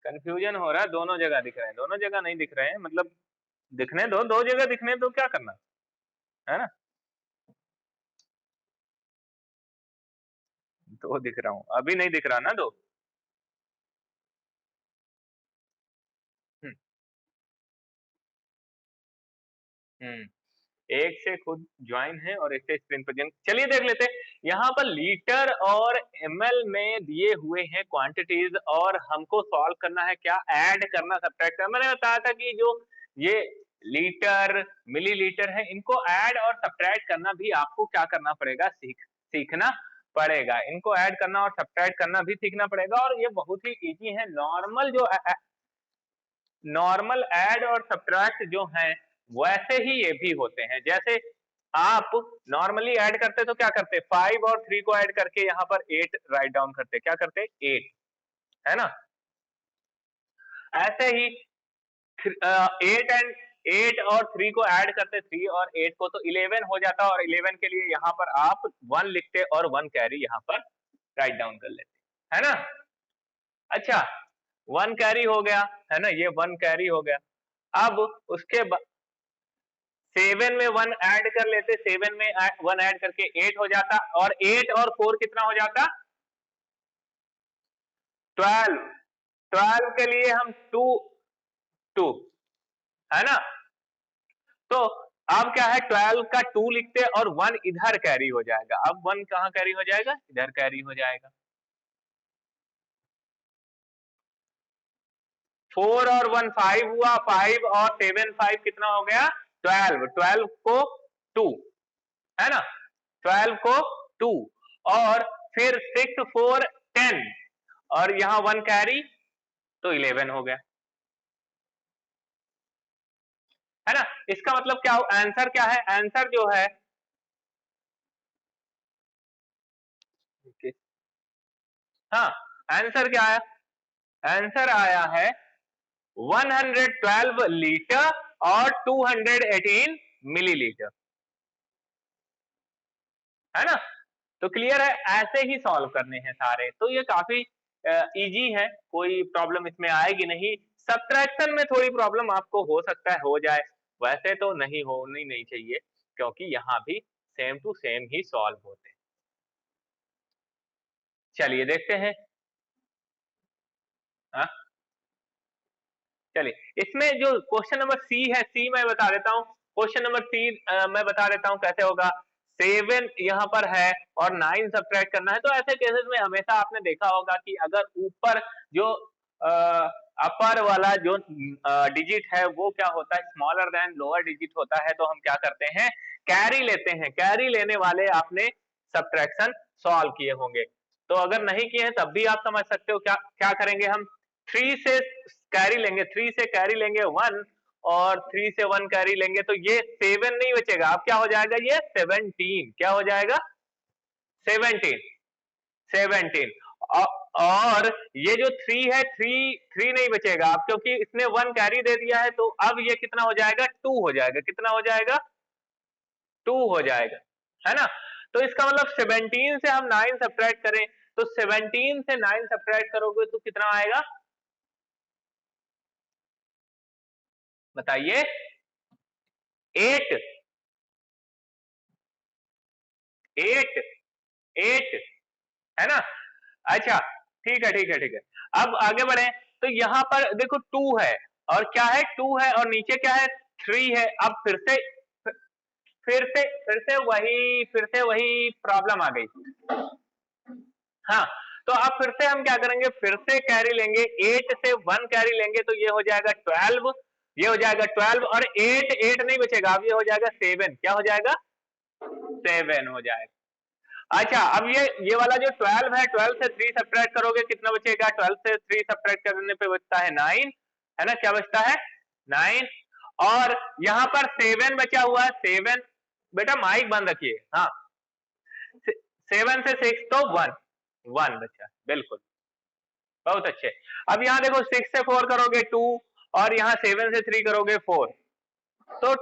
Confusion हो रहा है, दोनों जगह दिख रहे हैं, दोनों जगह नहीं दिख रहे हैं, मतलब दिखने दो, दो जगह दिखने दो, क्या करना है ना। दो दिख रहा हूँ, अभी नहीं दिख रहा ना दो। हम्म हम्म। एक से खुद ज्वाइन है और एक से स्क्रीन पर ज्वाइन। चलिए देख लेते हैं, यहाँ पर लीटर और ml में दिए हुए हैं क्वांटिटीज, और हमको सॉल्व करना है क्या, ऐड करना, सब्ट्रैक्ट करना। मैंने बताया था कि जो ये लीटर मिलीलीटर है, इनको ऐड और सब्ट्रैक्ट करना भी आपको क्या करना पड़ेगा, सीखना पड़ेगा। इनको ऐड करना और सब्ट्रैक्ट करना भी सीखना पड़ेगा, और ये बहुत ही इजी है। नॉर्मल ऐड और सब्ट्रैक्ट जो हैं वैसे ही ये भी होते हैं। जैसे आप नॉर्मली ऐड करते तो क्या करते, 5 और 3 को ऐड करके यहाँ पर 8 राइट डाउन करते, क्या करते 8, है ना। ऐसे ही 8 और 3 को ऐड करते, 3 और 8 को, तो 11 हो जाता, और 11 के लिए यहाँ पर आप 1 लिखते और 1 कैरी यहाँ पर राइट डाउन कर लेते, है ना। अच्छा, 1 कैरी हो गया, है ना, ये 1 कैरी हो गया। अब उसके बाद 7 में 1 ऐड कर लेते, 7 में 1 ऐड करके 8 हो जाता, और 8 और 4 कितना हो जाता, 12। 12 के लिए हम 2 है ना। तो अब क्या है, 12 का 2 लिखते और 1 इधर कैरी हो जाएगा। अब 1 कहां कैरी हो जाएगा, इधर कैरी हो जाएगा। 4 और 1 5 हुआ, 5 और 7 5 कितना हो गया, 12। 12 को 2, है ना, 12 को 2, और फिर 6 4 10, और यहां 1 कैरी, तो 11 हो गया, है ना। इसका मतलब क्या, आंसर क्या है, आंसर जो है, हाँ, आंसर क्या है, आंसर आया है 112 लीटर और 218 मिलीलीटर, है ना। तो क्लियर है, ऐसे ही सॉल्व करने हैं सारे, तो ये काफी इजी है, कोई प्रॉब्लम इसमें आएगी नहीं। सब्ट्रैक्शन में थोड़ी प्रॉब्लम आपको हो सकता है हो जाए, वैसे तो नहीं होनी नहीं चाहिए, क्योंकि यहाँ भी सेम टू सेम ही सॉल्व होते हैं। चलिए देखते हैं, हाँ चलिए, इसमें जो क्वेश्चन नंबर सी है, सी मैं बता देता हूँ। क्वेश्चन नंबर सी मैं बता देता हूँ कैसे होगा। 7 यहाँ पर है और 9 सब्ट्रैक्ट करना है, तो ऐसे केसेस में हमेशा आपने देखा होगा कि अगर ऊपर जो अपर वाला जो डिजिट है वो क्या होता है, स्मॉलर देन लोअर डिजिट होता है, तो हम क्या करते हैं, कैरी लेते हैं। कैरी लेने वाले आपने सब्ट्रैक्शन सॉल्व किए होंगे, तो अगर नहीं किए हैं तब भी आप समझ सकते हो क्या क्या करेंगे हम। 3 से कैरी लेंगे, 3 से कैरी लेंगे 1, और 3 से 1 कैरी लेंगे, तो ये 7 नहीं बचेगा, अब क्या हो जाएगा, ये 17, क्या हो जाएगा, 17, 17। और ये जो 3 है, 3 नहीं बचेगा अब, क्योंकि इसने 1 कैरी दे दिया है, तो अब ये कितना हो जाएगा, 2 हो जाएगा, कितना हो जाएगा, 2 हो जाएगा, है ना। तो इसका मतलब 17 से हम 9 सब्ट्रैक्ट करें, तो 17 से 9 सब्ट्रैक्ट करोगे तो कितना आएगा, बताइए, 8, 8, 8, है ना। अच्छा, ठीक है ठीक है ठीक है। अब आगे बढ़े, तो यहां पर देखो 2 है, और क्या है, 2 है, और नीचे क्या है, 3 है। अब फिर से वही प्रॉब्लम आ गई। हाँ, तो अब फिर से हम क्या करेंगे, फिर से कैरी लेंगे, 8 से 1 कैरी लेंगे, तो ये हो जाएगा 12, ये हो जाएगा 12, और 8 8 नहीं बचेगा, अब ये हो जाएगा 7, क्या हो जाएगा, 7 हो जाएगा। अच्छा, अब ये वाला जो 12 है, 12 से 3 सब्ट्रैक्ट करोगे कितना बचेगा, 12 से 3 सब्ट्रैक्ट करने पे बचता है 9, है ना, क्या बचता है, 9। और यहां पर 7 बचा हुआ है, 7, बेटा माइक बंद रखिए, हाँ, 7 से 6 तो 1, 1 बचा, बिल्कुल, बहुत अच्छे। अब यहाँ देखो 6 से 4 करोगे 2, और यहाँ 7 से 3 करोगे 4, तो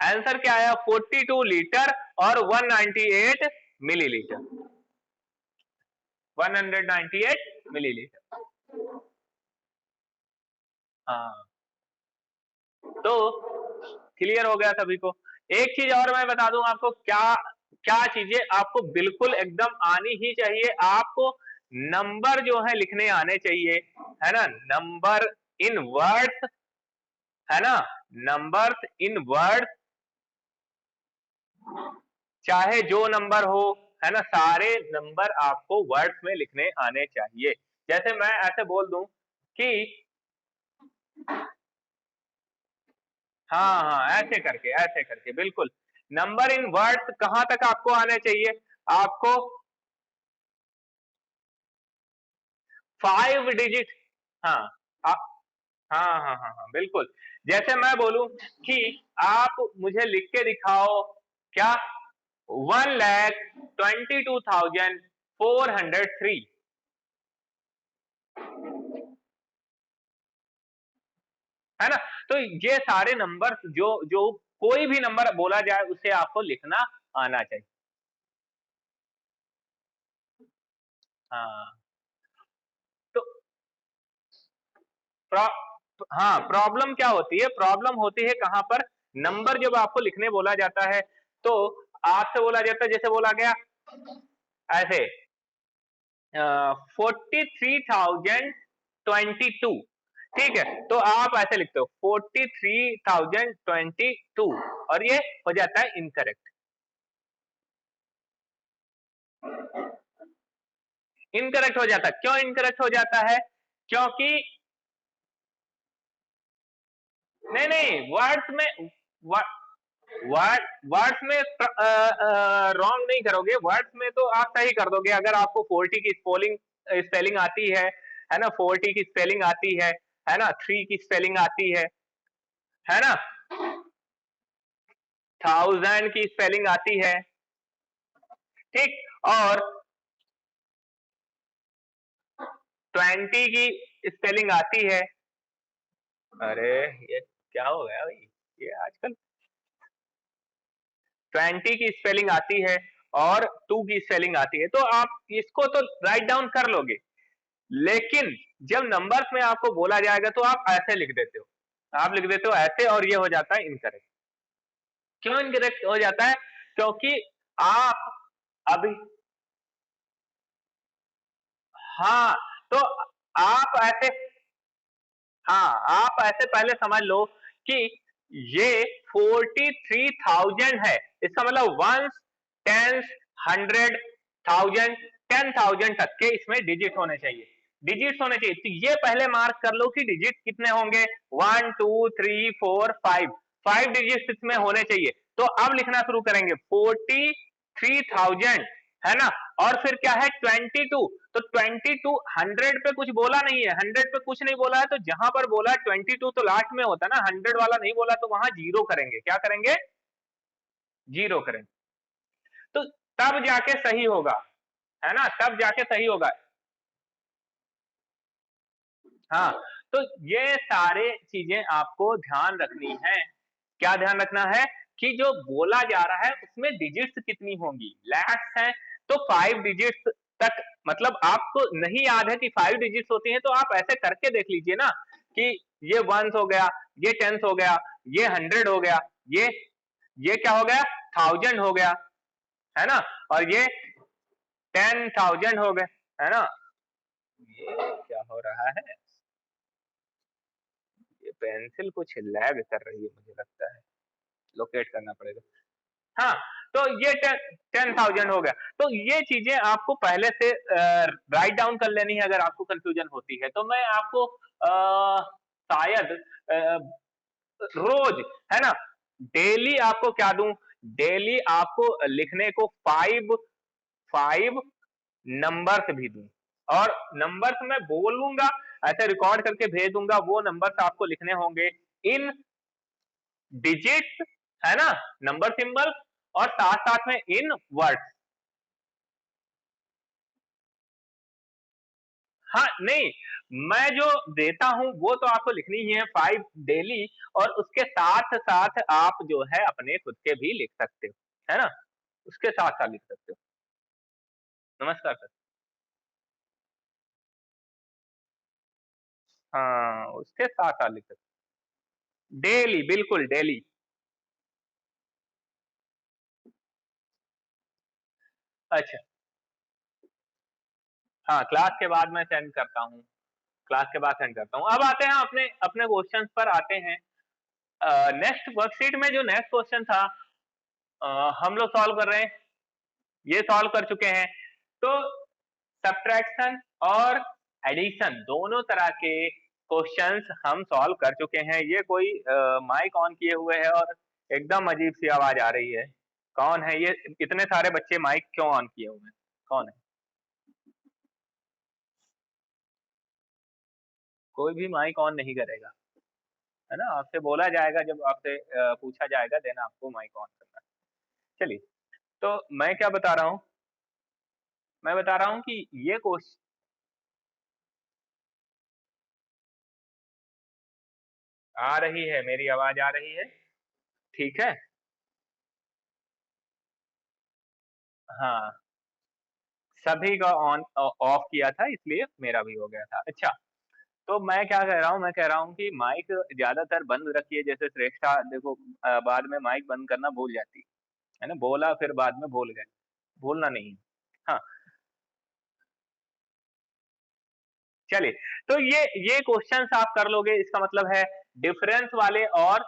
आंसर क्या आया, 42 लीटर और 198 मिलीलीटर, 198 मिलीलीटर। हाँ, तो क्लियर हो गया सभी को। एक चीज और मैं बता दूं आपको, क्या क्या चीजें आपको बिल्कुल एकदम आनी ही चाहिए। आपको नंबर जो है लिखने आने चाहिए, है ना, नंबर इन वर्ड्स, है ना, नंबर्स इन वर्ड्स, चाहे जो नंबर हो, है ना, सारे नंबर आपको वर्ड्स में लिखने आने चाहिए। जैसे मैं ऐसे बोल दूं कि हाँ हाँ, ऐसे करके बिल्कुल नंबर इन वर्ड्स कहां तक आपको आने चाहिए, आपको 5 डिजिट। हाँ आप, हाँ हाँ हाँ हाँ बिल्कुल। जैसे मैं बोलूं कि आप मुझे लिख के दिखाओ क्या, 1,22,403, है ना। तो ये सारे नंबर जो जो कोई भी नंबर बोला जाए उसे आपको लिखना आना चाहिए। हाँ तो प्रो, हाँ, प्रॉब्लम क्या होती है, प्रॉब्लम होती है कहां पर, नंबर जब आपको लिखने बोला जाता है तो आपसे बोला जाता है, जैसे बोला गया ऐसे 43,022, ठीक है, तो आप ऐसे लिखते हो 43,022 और ये हो जाता है इनकरेक्ट। इनकरेक्ट हो जाता है, क्यों इनकरेक्ट हो जाता है, क्योंकि नहीं नहीं, वर्ड्स में वर्ड्स में रॉन्ग नहीं करोगे, वर्ड्स में तो आप सही कर दोगे अगर आपको 40 की स्पेलिंग स्पेलिंग आती है ना, 40 की स्पेलिंग आती है ना, 3 की स्पेलिंग आती है ना, 1000 की स्पेलिंग आती है, ठीक, और 20 की स्पेलिंग आती है। अरे ये क्या हो गया भाई, ये आजकल 20 की स्पेलिंग आती है और 2 की स्पेलिंग आती है, तो आप इसको तो राइट डाउन कर लोगे, लेकिन जब नंबर्स में आपको बोला जाएगा तो आप ऐसे लिख देते हो, आप लिख देते हो ऐसे, और ये हो जाता है इनकरेक्ट। क्यों इनकरेक्ट हो जाता है, क्योंकि आप अभी, हाँ, तो आप ऐसे, हाँ, आप ऐसे पहले समझ लो कि ये 43,000 है, इसका मतलब वंस, टेंस, 100, 1000, 10,000 तक के इसमें डिजिट होने चाहिए, डिजिट्स होने चाहिए। तो ये पहले मार्क कर लो कि डिजिट कितने होंगे, 1 2 3 4 5, 5 डिजिट्स इसमें होने चाहिए। तो अब लिखना शुरू करेंगे 43,000, है ना, और फिर क्या है 22, तो 22 100 पे कुछ बोला नहीं है, 100 पे कुछ नहीं बोला है, तो जहां पर बोला है 22 तो लास्ट में होता है ना, 100 वाला नहीं बोला, तो वहां जीरो करेंगे, क्या करेंगे, जीरो करेंगे, तो तब जाके सही होगा, है ना, तब जाके सही होगा। हाँ, तो ये सारे चीजें आपको ध्यान रखनी है, क्या ध्यान रखना है कि जो बोला जा रहा है उसमें डिजिट्स कितनी होंगी, लैक्स है तो 5 डिजिट्स तक, मतलब आपको नहीं याद है कि 5 डिजिट्स होती हैं तो आप ऐसे करके देख लीजिए ना कि ये वंस हो गया, ये टेंस हो गया, ये 100 हो गया, ये क्या हो गया, 1000 हो गया, है ना, और ये 10,000 हो गए, है ना। ये क्या हो रहा है, ये पेंसिल कुछ लैग कर रही है मुझे लगता है, लोकेट करना पड़ेगा। हाँ, तो ये 10,000 हो गया, तो ये चीजें आपको पहले से राइट डाउन कर लेनी है अगर आपको कंफ्यूजन होती है। तो मैं आपको शायद रोज, है ना, डेली आपको क्या दूं, डेली आपको लिखने को 5 नंबर्स भी दूं, और नंबर्स मैं बोलूंगा, ऐसे रिकॉर्ड करके भेज दूंगा, वो नंबर्स आपको लिखने होंगे इन डिजिट्स, है ना, नंबर सिंबल, और साथ साथ में इन वर्ड्स। हाँ नहीं, मैं जो देता हूं वो तो आपको लिखनी ही है 5 डेली, और उसके साथ साथ आप जो है अपने खुद के भी लिख सकते हो, है ना, उसके साथ साथ लिख सकते हो। नमस्कार सर। हाँ, उसके साथ साथ लिख सकते, डेली, बिल्कुल डेली। अच्छा, हाँ, क्लास के बाद मैं सेंड करता हूँ, क्लास के बाद सेंड करता हूँ। अब आते हैं अपने अपने क्वेश्चंस पर आते हैं। नेक्स्ट वर्कशीट में जो नेक्स्ट क्वेश्चन था, हम लोग सॉल्व कर रहे हैं, ये सॉल्व कर चुके हैं। तो सब्ट्रैक्शन और एडिशन दोनों तरह के क्वेश्चंस हम सॉल्व कर चुके हैं। ये कोई माइक ऑन किए हुए है और एकदम अजीब सी आवाज आ रही है। कौन है ये? इतने सारे बच्चे माइक क्यों ऑन किए हुए हैं? कौन है? कोई भी माइक ऑन नहीं करेगा, है ना? आपसे बोला जाएगा, जब आपसे पूछा जाएगा देन आपको माइक ऑन करना है। चलिए, तो मैं क्या बता रहा हूँ, मैं बता रहा हूँ कि ये क्वेश्चन आ रही है, मेरी आवाज आ रही है, ठीक है? हाँ, सभी का ऑन ऑफ किया था, इसलिए मेरा भी हो गया था। अच्छा, तो मैं क्या कह रहा हूँ, मैं कह रहा हूँ कि माइक ज्यादातर बंद रखिए। जैसे श्रेष्ठा देखो, बाद में माइक बंद करना भूल जाती है ना, बोला फिर बाद में भूल गए, भूलना नहीं। हाँ, चलिए, तो ये क्वेश्चंस आप कर लोगे, इसका मतलब है डिफरेंस वाले और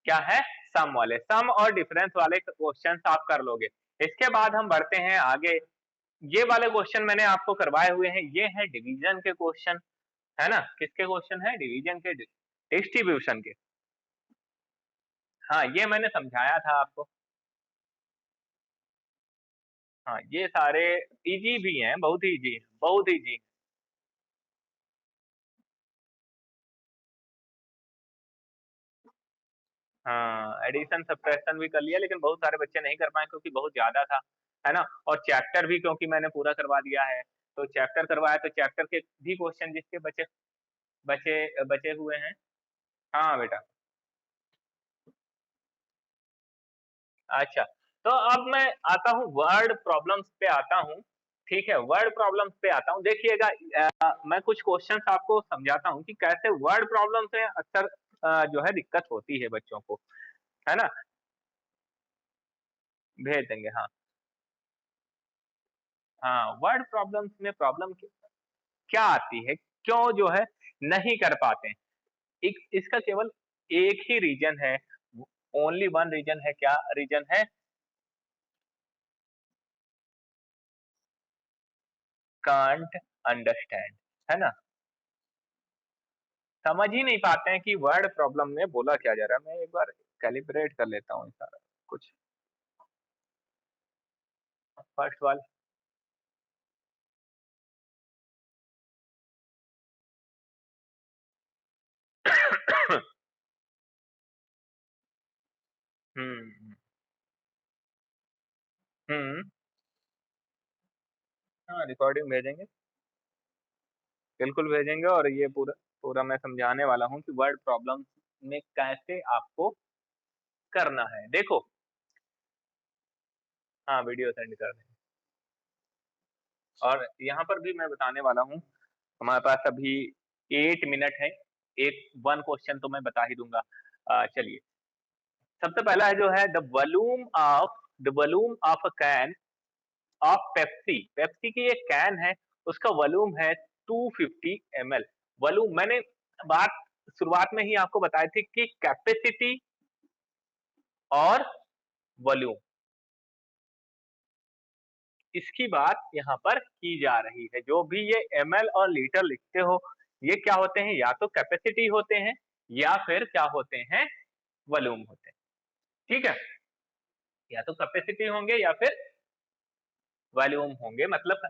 क्या है, सम वाले, सम और डिफरेंस वाले क्वेश्चंस आप कर लोगे। इसके बाद हम बढ़ते हैं आगे। ये वाले क्वेश्चन मैंने आपको करवाए हुए हैं, ये है डिवीजन के क्वेश्चन, है ना? किसके क्वेश्चन है? डिवीजन के, डिस्ट्रीब्यूशन के। हाँ, ये मैंने समझाया था आपको। हाँ, ये सारे इजी भी हैं, बहुत ही इजी हैं, बहुत इजी। हाँ, एडिशन सब्ट्रैक्शन भी कर लिया, लेकिन बहुत सारे बच्चे नहीं कर पाए क्योंकि बहुत ज्यादा था, है ना? और चैप्टर भी क्योंकि मैंने पूरा करवा दिया है, तो चैप्टर करवाया तो चैप्टर के भी क्वेश्चन जिसके बचे बचे बचे हुए हैं। हाँ बेटा। अच्छा, तो अब मैं आता हूँ वर्ड प्रॉब्लम्स पे आता हूँ, ठीक है? वर्ड प्रॉब्लम्स पे आता हूँ। देखिएगा, मैं कुछ क्वेश्चंस आपको समझाता हूँ कि कैसे वर्ड प्रॉब्लम से अक्सर जो है दिक्कत होती है बच्चों को, है ना? भेज देंगे, हाँ। हाँ, वर्ड प्रॉब्लम्स में प्रॉब्लम क्या आती है? क्यों जो है नहीं कर पाते हैं? इसका केवल एक ही रीज़न है, ओनली वन रीज़न है। क्या रीज़न है? कांट अंडरस्टैंड, है ना? समझ ही नहीं पाते हैं कि वर्ड प्रॉब्लम में बोला क्या जा रहा है। मैं एक बार कैलिब्रेट कर लेता हूँ सारा कुछ। फर्स्ट वाला। हुँ, हुँ। हाँ, रिकॉर्डिंग भेजेंगे, बिल्कुल भेजेंगे। और ये पूरा पूरा मैं समझाने वाला हूँ कि वर्ड प्रॉब्लम में कैसे आपको करना है। देखो, हाँ, वीडियो सेंड कर दें। और यहाँ पर भी मैं बताने वाला हूँ, हमारे पास अभी 8 मिनट है। एक वन क्वेश्चन तो मैं बता ही दूँगा। चलिए, सबसे पहला जो है, the volume of a can of Pepsi. Pepsi की एक कैन है, उसका वॉल्यूम है 250 ml। वॉल्यूम मैंने बात शुरुआत में ही आपको बताई थी कि कैपेसिटी और वॉल्यूम, इसकी बात यहाँ पर की जा रही है। जो भी ये ml और लीटर लिखते हो, ये क्या होते हैं? या तो कैपेसिटी होते हैं या फिर क्या होते हैं? वॉल्यूम होते हैं। ठीक है? या तो कैपेसिटी होंगे या फिर वॉल्यूम होंगे। मतलब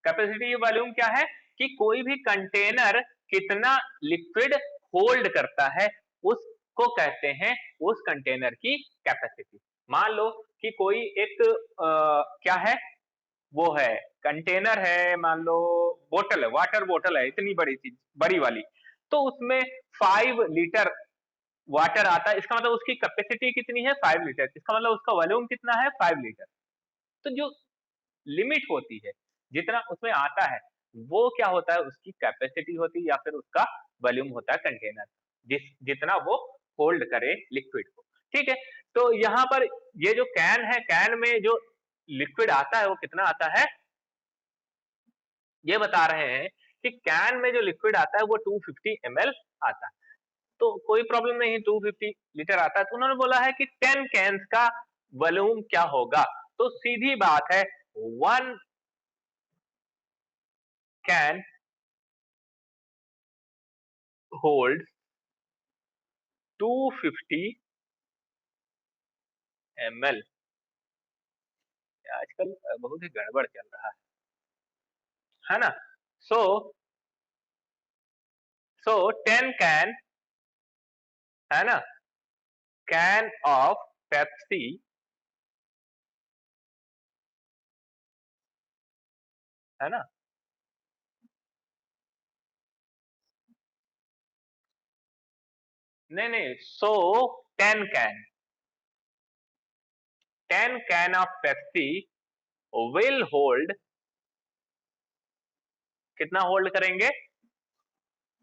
कैपेसिटी वॉल्यूम क्या है कि कोई भी कंटेनर कितना लिक्विड होल्ड करता है, उसको कहते हैं उस कंटेनर की कैपेसिटी। मान लो कि कोई एक क्या है, वो है कंटेनर है, मान लो बोतल है, वाटर बोतल है, इतनी बड़ी चीज, बड़ी वाली, तो उसमें 5 लीटर वाटर आता है। इसका मतलब उसकी कैपेसिटी कितनी है? 5 लीटर। इसका मतलब उसका वॉल्यूम कितना है? 5 लीटर। तो जो लिमिट होती है, जितना उसमें आता है, वो क्या होता है, उसकी कैपेसिटी होती है या फिर उसका वॉल्यूम होता है कंटेनर, जितना वो होल्ड करे लिक्विड को। ठीक है, तो यहाँ पर ये जो कैन है, कैन में जो लिक्विड आता है वो कितना आता है, ये बता रहे हैं कि कैन में जो लिक्विड आता है वो 250 ml आता है। तो कोई प्रॉब्लम नहीं, 250 लीटर आता है, तो उन्होंने बोला है कि 10 कैन्स का वॉल्यूम क्या होगा। तो सीधी बात है, 1 कैन होल्ड 250 ml। आजकल बहुत ही गड़बड़ चल रहा है ना। सो सो 10 कैन, है ना, कैन ऑफ पेप्सी, है ना, नहीं नहीं, सो 10 can, 10 can of Pepsi will hold, कितना होल्ड करेंगे,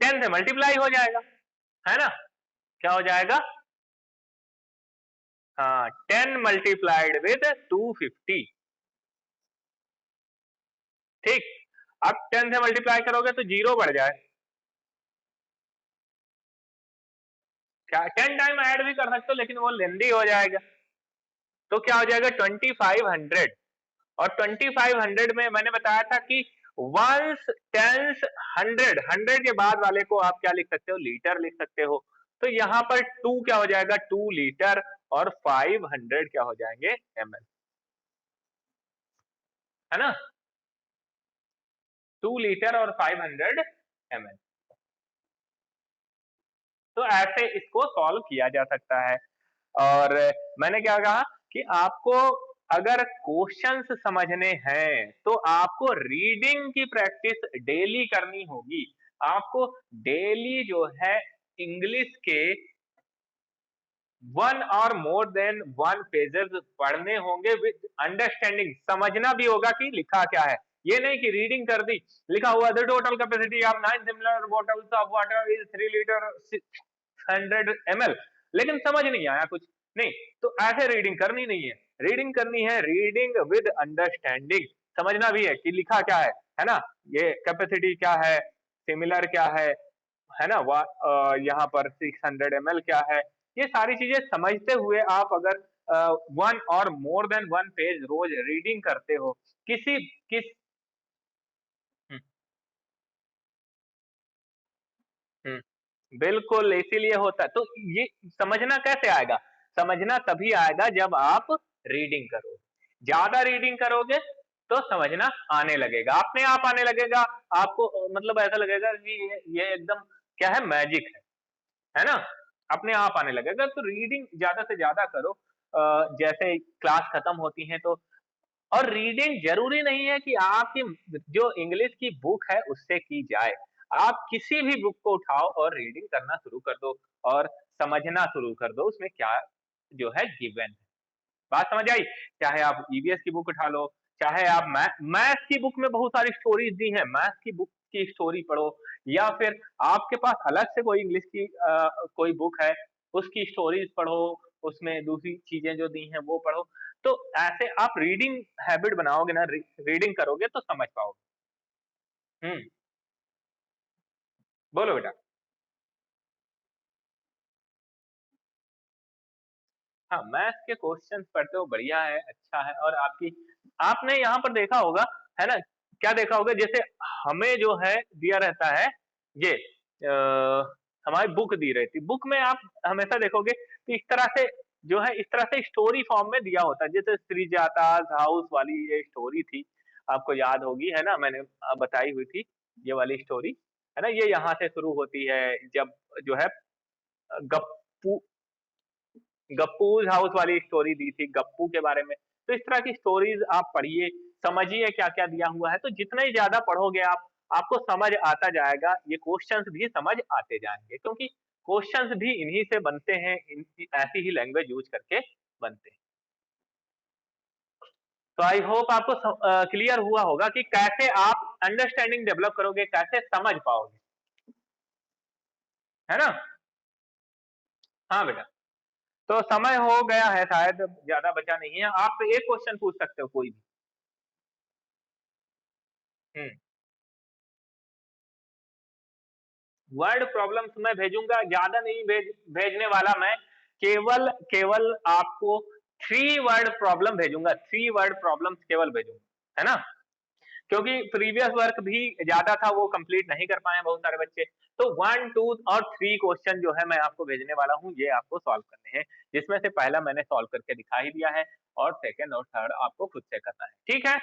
10 से मल्टीप्लाई हो जाएगा, है ना, क्या हो जाएगा, हाँ 10 मल्टीप्लाइड विद 250। ठीक, अब 10 से मल्टीप्लाई करोगे तो जीरो बढ़ जाए, क्या 10 टाइम ऐड भी कर सकते हो लेकिन वो लेंदी हो जाएगा, तो क्या हो जाएगा 2500। और 2500 में मैंने बताया था कि वंस, टेंस, 100 के बाद वाले को आप क्या लिख सकते हो, लीटर लिख सकते हो। तो यहाँ पर 2 क्या हो जाएगा, 2 लीटर, और 500 क्या हो जाएंगे, ml, है ना, 2 लीटर और 500 ml। तो ऐसे इसको सॉल्व किया जा सकता है। और मैंने क्या कहा कि आपको अगर क्वेश्चंस समझने हैं तो आपको रीडिंग की प्रैक्टिस डेली करनी होगी। आपको डेली जो है इंग्लिश के 1 और मोर देन 1 पेजेस पढ़ने होंगे विद अंडरस्टैंडिंग, समझना भी होगा कि लिखा क्या है। ये नहीं कि रीडिंग कर दी, लिखा हुआ the total capacity of 9 similar bottles of water is 3 litre 600 ml, लेकिन समझ नहीं आया कुछ, नहीं, तो ऐसे रीडिंग करनी नहीं है। रीडिंग करनी है रीडिंग विद अंडरस्टैंडिंग, समझना भी है कि लिखा क्या है ना, ये कैपेसिटी क्या है, सिमिलर क्या है ना, यहाँ पर 600 ml क्या है, ये सारी चीजें समझते हुए आप अगर 1 और मोर देन 1 पेज रोज रीडिंग करते हो, किसी किस हम्म, बिल्कुल इसीलिए होता है। तो ये समझना कैसे आएगा, समझना तभी आएगा जब आप रीडिंग करोगे, ज्यादा रीडिंग करोगे तो समझना आने लगेगा, अपने आप आने लगेगा। आपको मतलब ऐसा लगेगा कि ये एकदम क्या है, मैजिक है ना, अपने आप आने लगेगा। तो रीडिंग ज्यादा से ज्यादा करो, जैसे क्लास खत्म होती है तो, और रीडिंग जरूरी नहीं है कि आपकी जो इंग्लिश की बुक है उससे की जाए, आप किसी भी बुक को उठाओ और रीडिंग करना शुरू कर दो और समझना शुरू कर दो उसमें क्या जो है गिवन है। बात समझ आई, चाहे आप ईवीएस की बुक उठा लो, चाहे आप मैथ्स की बुक में बहुत सारी स्टोरीज दी हैं, मैथ्स की बुक की स्टोरी पढ़ो, या फिर आपके पास अलग से कोई इंग्लिश की कोई बुक है उसकी स्टोरीज पढ़ो, उसमें दूसरी चीजें जो दी हैं वो पढ़ो। तो ऐसे आप रीडिंग हैबिट बनाओगे ना, रीडिंग करोगे तो समझ पाओगे। बोलो बेटा। हाँ, मैथ्स के क्वेश्चंस पढ़ते हो, बढ़िया है, अच्छा है। और आपकी, आपने यहाँ पर देखा होगा, है ना, क्या देखा होगा, जैसे हमें जो है दिया रहता है ये हमारी बुक दी रहती, बुक में आप हमेशा देखोगे कि इस तरह से जो है, इस तरह से स्टोरी फॉर्म में दिया होता है, जैसे श्रीजाता's हाउस वाली ये स्टोरी थी, आपको याद होगी, है ना, मैंने बताई हुई थी ये वाली स्टोरी, है ना, ये यहाँ से शुरू होती है, जब जो है गप्पू, गप्पूज हाउस वाली स्टोरी दी थी गप्पू के बारे में। तो इस तरह की स्टोरीज आप पढ़िए, समझिए क्या क्या दिया हुआ है, तो जितना ही ज्यादा पढ़ोगे आप, आपको समझ आता जाएगा, ये क्वेश्चंस भी समझ आते जाएंगे, क्योंकि क्वेश्चंस भी इन्हीं से बनते हैं, ऐसी ही लैंग्वेज यूज करके बनते हैं। तो आई होप आपको क्लियर हुआ होगा कि कैसे आप अंडरस्टैंडिंग डेवलप करोगे, कैसे समझ पाओगे, है ना। हाँ बेटा, तो समय हो गया है, शायद ज्यादा बचा नहीं है, आप एक क्वेश्चन पूछ सकते हो कोई भी। हम्म। वर्ड प्रॉब्लम्स मैं भेजूंगा, ज्यादा नहीं भेजने वाला मैं, केवल केवल आपको 3 वर्ड प्रॉब्लम भेजूंगा, 3 वर्ड प्रॉब्लम्स केवल भेजूंगा, है ना, क्योंकि प्रीवियस वर्क भी ज्यादा था, वो कंप्लीट नहीं कर पाए बहुत सारे बच्चे। तो 1, 2 और 3 क्वेश्चन जो है मैं आपको भेजने वाला हूँ, ये आपको सॉल्व करने हैं, जिसमें से पहला मैंने सॉल्व करके दिखा ही दिया है, और सेकंड और थर्ड आपको खुद से करना है, ठीक है।